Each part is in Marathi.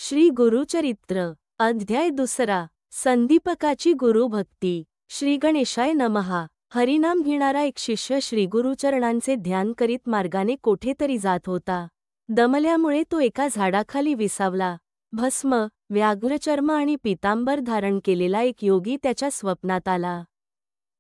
श्री गुरुचरित्र अध्याय 2 संदीपकाची गुरुभक्ती। श्री गणेशाय नमः। हरिनाम घेणारा एक शिष्य श्री गुरुचरणांचे ध्यान करीत मार्गाने कोठेतरी जात होता। दमल्यामुळे तो एका झाडाखाली विसावला। भस्म, व्याघ्रचर्म आणि पीतांबर धारण केलेला एक योगी त्याच्या स्वप्नात आला।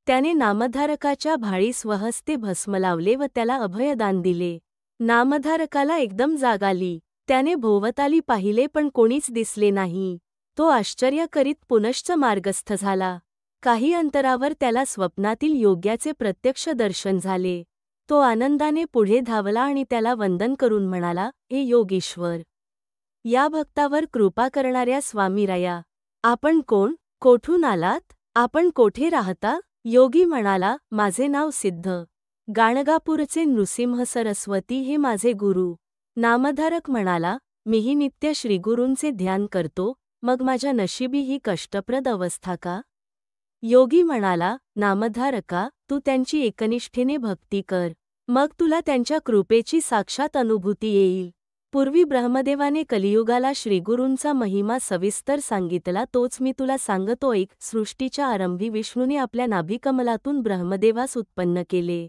त्याने नामधारकाच्या भाळी स्वहस्ते भस्म लावले व त्याला अभयदान दिले। नामधारकाला एकदम जाग आली। त्याने भोवताली पाहिले पण कोणीच दिसले नाही। तो आश्चर्य करीत पुनश्च मार्गस्थ झाला। काही अंतरावर त्याला स्वप्नातील योग्याचे प्रत्यक्ष दर्शन झाले। तो आनंदाने पुढे धावला आणि त्याला वंदन करून म्हणाला, हे योगीश्वर, या भक्तावर कृपा करणाऱ्या स्वामीराया, आपण कोण, कोठून आलात, आपण कोठे राहता? योगी म्हणाला, माझे नाव सिद्ध गाणगापूरचे नृसिंह सरस्वती हे माझे गुरु। नामधारक म्हणाला, मीही नित्य श्रीगुरूंचे ध्यान करतो, मग माझ्या नशिबी ही कष्टप्रद अवस्था का? योगी म्हणाला, नामधारका, तू त्यांची एकनिष्ठेने भक्ती कर, मग तुला त्यांच्या कृपेची साक्षात अनुभूती येईल। पूर्वी ब्रह्मदेवाने कलियुगाला श्रीगुरूंचा महिमा सविस्तर सांगितला, तोच मी तुला सांगतो ऐक। सृष्टीच्या आरंभी विष्णूने आपल्या नाभिकमलातून ब्रह्मदेवास उत्पन्न केले।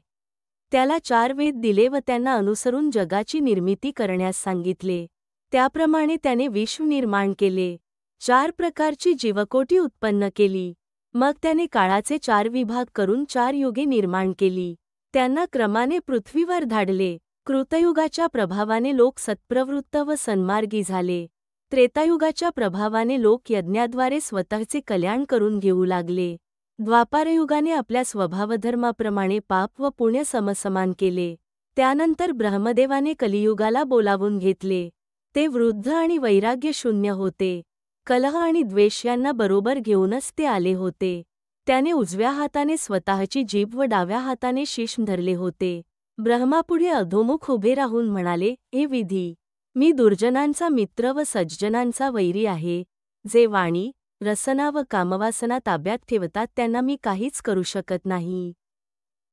त्याला 4 वेद दिले व त्यांना अनुसरून जगाची निर्मिती करण्यास सांगितले। त्याप्रमाणे त्याने विश्व निर्माण केले। 4 प्रकारची जीवकोटी उत्पन्न केली। मग त्याने काळाचे 4 विभाग करून 4 युगे निर्माण केली। त्यांना क्रमाने पृथ्वीवर धाडले। कृतयुगाच्या प्रभावाने लोक सत्प्रवृत्त व सन्मार्गी झाले। त्रेतायुगाच्या प्रभावाने लोक यज्ञाद्वारे स्वतःचे कल्याण करून घेऊ लागले। द्वापारयुगाने आपल्या स्वभावधर्माप्रमाणे पाप व पुण्य समसमान केले। त्यानंतर ब्रह्मदेवाने कलियुगाला बोलावून घेतले। ते वृद्ध आणि वैराग्यशून्य होते। कलह आणि द्वेष यांना बरोबर घेऊनच ते आले होते। त्याने उजव्या हाताने स्वतःची जीभ व डाव्या हाताने शीश धरले होते। ब्रह्मापुढे अधोमुख उभे राहून म्हणाले, हे विधी, मी दुर्जनांचा मित्र व सज्जनांचा वैरी आहे। जे वाणी, रसना व कामवासना ताब्यात ठेवतात त्यांना मी काहीच करू शकत नाही।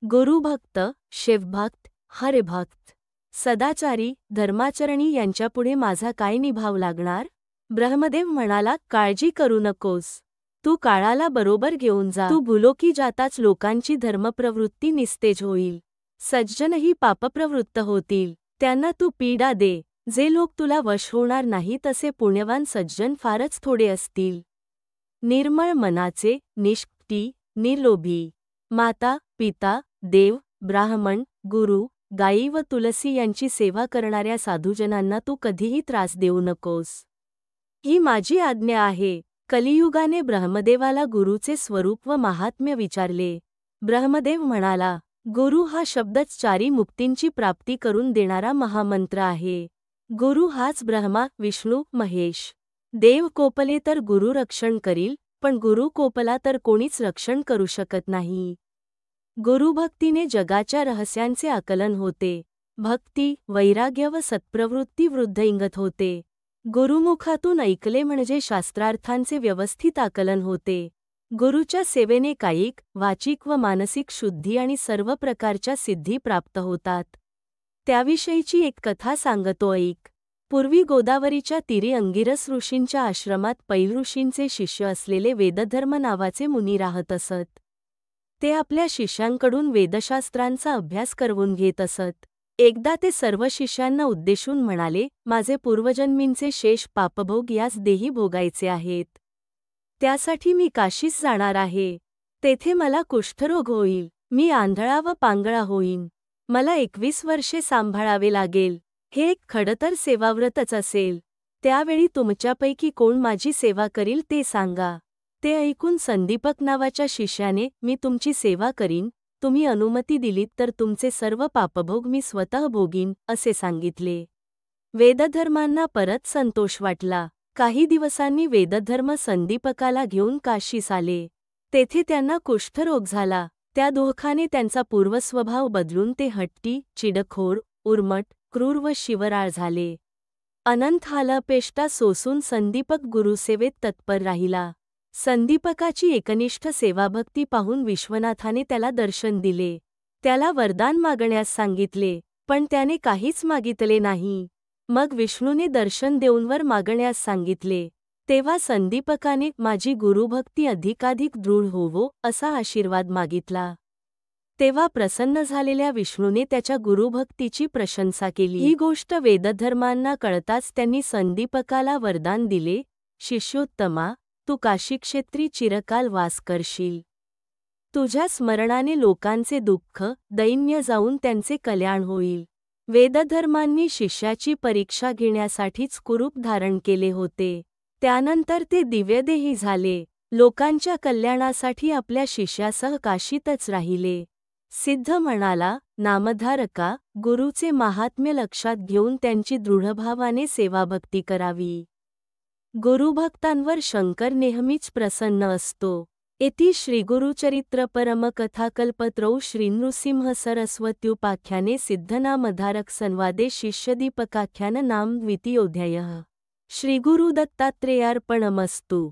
गुरुभक्त, शिवभक्त, हरिभक्त, सदाचारी, धर्माचरणी यांच्यापुढे माझा काय निभाव लागणार? ब्रह्मदेव म्हणाला, काळजी करू नकोस, तू काळाला बरोबर घेऊन जा। तू भूलोकी जाताच लोकांची धर्मप्रवृत्ती निस्तेज होईल। सज्जनही पापप्रवृत्त होतील, त्यांना तू पीडा दे। जे लोक तुला वश होणार नाहीत असे पुण्यवान सज्जन फारच थोडे असतील। निर्मळ मनाचे, निष्कपटी, निर्लोभी, माता, पिता, देव, ब्राह्मण, गुरु, गायी व तुलसी यांची सेवा करणाऱ्या साधुजनांना तू कधीही त्रास देऊ नकोस। ही माझी आज्ञा आहे। कलियुगाने ब्रह्मदेवाला गुरुचे स्वरूप व महात्म्य विचारले। ब्रह्मदेव म्हणाला, गुरु हा शब्दच 4 मुक्तींची प्राप्ती करून देणारा महामंत्र आहे। गुरु हाच ब्रह्मा, विष्णू, महेश। देव कोपले तर गुरु रक्षण करील, पण गुरु कोपला तर कोणीच रक्षण करू शकत नाही। गुरुभक्तीने जगाच्या रहस्यांचे आकलन होते। भक्ती, वैराग्य व सत्प्रवृत्ती वृद्धिंगत होते। गुरुमुखातून ऐकले म्हणजे शास्त्रार्थांचे व्यवस्थित आकलन होते। गुरुच्या सेवेने कायिक, वाचिक व मानसिक शुद्धी आणि सर्व प्रकारच्या सिद्धी प्राप्त होतात। त्याविषयीची एक कथा सांगतो ऐक। पूर्वी गोदावरीच्या तीरी अंगिरस ऋषींच्या आश्रमात पैल ऋषींचे शिष्य असलेले वेदधर्म नावाचे मुनी राहत असत। ते आपल्या शिष्यांकडून वेदशास्त्रांचा अभ्यास करवून घेत असत। एकदा ते सर्व शिष्यांना उद्देशून म्हणाले, माझे पूर्वजन्मींचे शेष पापभोग याच देही भोगायचे आहेत। त्यासाठी मी काशीस जाणार आहे। तेथे मला कुष्ठरोग होईल, मी आंधळा व पांगळा होईन, मला 21 वर्षे सांभाळावे लागेल। हे एक खडतर सेवाव्रतच असेल। त्यावेळी तुमच्यापैकी कोण माझी सेवा करील ते सांगा। ते ऐकून संदीपक नावाच्या शिष्याने, मी तुमची सेवा करीन, तुम्ही अनुमती दिलीत तर तुमचे सर्व पापभोग मी स्वतः भोगीन, असे सांगितले। वेदधर्मांना परत संतोष वाटला। काही दिवसांनी वेदधर्म संदीपकाला घेऊन काशीस आले। तेथे त्यांना कुष्ठरोग झाला। त्या दुःखाने त्यांचा पूर्वस्वभाव बदलून ते हट्टी, चिडखोर, उर्मट, क्रूर व शिवराळ झाले। अनंत हालअपेष्टा सोसून संदीपक गुरुसेवेत तत्पर राहिला। संदीपकाची एकनिष्ठ सेवाभक्ती पाहून विश्वनाथाने त्याला दर्शन दिले। त्याला वरदान मागण्यास सांगितले, पण त्याने काहीच मागितले नाही। मग विष्णूने दर्शन देऊन वर मागण्यास सांगितले. तेव्हा संदीपकाने माझी गुरुभक्ती अधिकाधिक दृढ होवो असा आशीर्वाद मागितला. तेव्हा प्रसन्न झालेल्या विष्णूने त्याच्या गुरुभक्तीची प्रशंसा केली. ही गोष्ट वेदधर्मांना कळताच त्यांनी संदीपकाला वरदान दिले, शिष्योत्तमा, तू काशीक्षेत्री चिरकाल वास करशील. तुझ्या स्मरणाने लोकांचे दुःख, दैन्य जाऊन त्यांचे कल्याण होईल. वेदधर्मांनी शिष्याची परीक्षा घेण्यासाठीच कुरूप धारण केले होते. त्यानंतर ते दिव्यदेही झाले. लोकांच्या कल्याणासाठी आपल्या शिष्यासह काशीतच राहिले. सिद्ध म्हणाला, नामधारका, गुरुचे महात्म्य लक्षात घेऊन त्यांची दृढभावाने सेवाभक्ती करावी. गुरुभक्तांवर शंकर नेहमीच प्रसन्न असतो. इति श्रीगुरुचरित्र परमकथाकल्पतरौ श्रीनृसिंह सरस्वत्युपाख्याने सिद्धनामधारक संवादे शिष्यदीपकाख्यान नाम द्वितीयोऽध्यायः. श्रीगुरुदत्तात्रेयार्पणमस्तु.